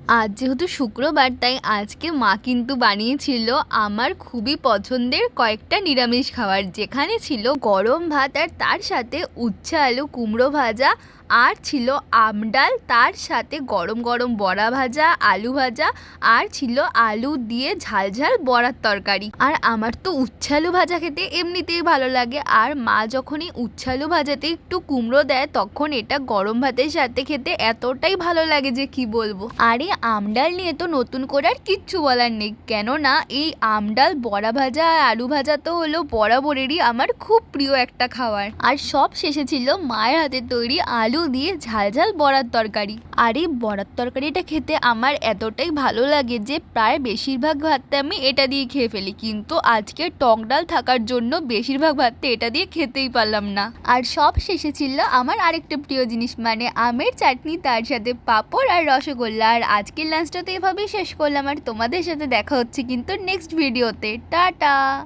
আজ যেহেতু শুক্রবার তাই আজকে মা কিন্তু বানিয়েছিল আমার খুবই পছন্দের কয়েকটা নিরামিষ খাবার, যেখানে ছিল গরম ভাত আর তার সাথে উচ্ছে আলু কুমড়ো ভাজা, আর ছিল আমডাল, তার সাথে গরম গরম বড়া ভাজা, আলু ভাজা, আর ছিল আলু দিয়ে ঝাল ঝাল বড়ার তরকারি। আর আমার তো উচ্ছে আলু ভাজা খেতে এমনিতেই ভালো লাগে, আর মা যখনই উচ্ছে আলু ভাজাতে একটু কুমড়ো দেয় তখন এটা গরম ভাতের সাথে খেতে এতটাই ভালো লাগে যে কি বলবো। আর এই আমডাল নিয়ে তো নতুন করে আর কিচ্ছু বলার নেই, কেননা এই আমডাল বড়া ভাজা আর আলু ভাজা তো হলো বরাবরেরই আমার খুব প্রিয় একটা খাবার। আর সব শেষে ছিল মায়ের হাতে তৈরি আলু দিয়ে ঝাল ঝাল বড়ার তরকারি। আর এই বড়ার তরকারিটা খেতে আমার এতটাই ভালো লাগে যে প্রায় বেশিরভাগ ভাতটা আমি এটা দিয়ে খেয়ে ফেলি, কিন্তু আজকে টক ডাল থাকার জন্য বেশিরভাগ ভাতটা এটা দিয়ে খেতেই পারলাম না। আর সব শেষে ছিল আমার আরেকটা প্রিয় জিনিস, মানে আমের চাটনি, তার সাথে পাঁপড় আর রসগোল্লা। আর আজকের লাঞ্চটা তো এভাবেই শেষ করলাম, আর তোমাদের সাথে দেখা হচ্ছে কিন্তু নেক্সট ভিডিওতে। টাটা।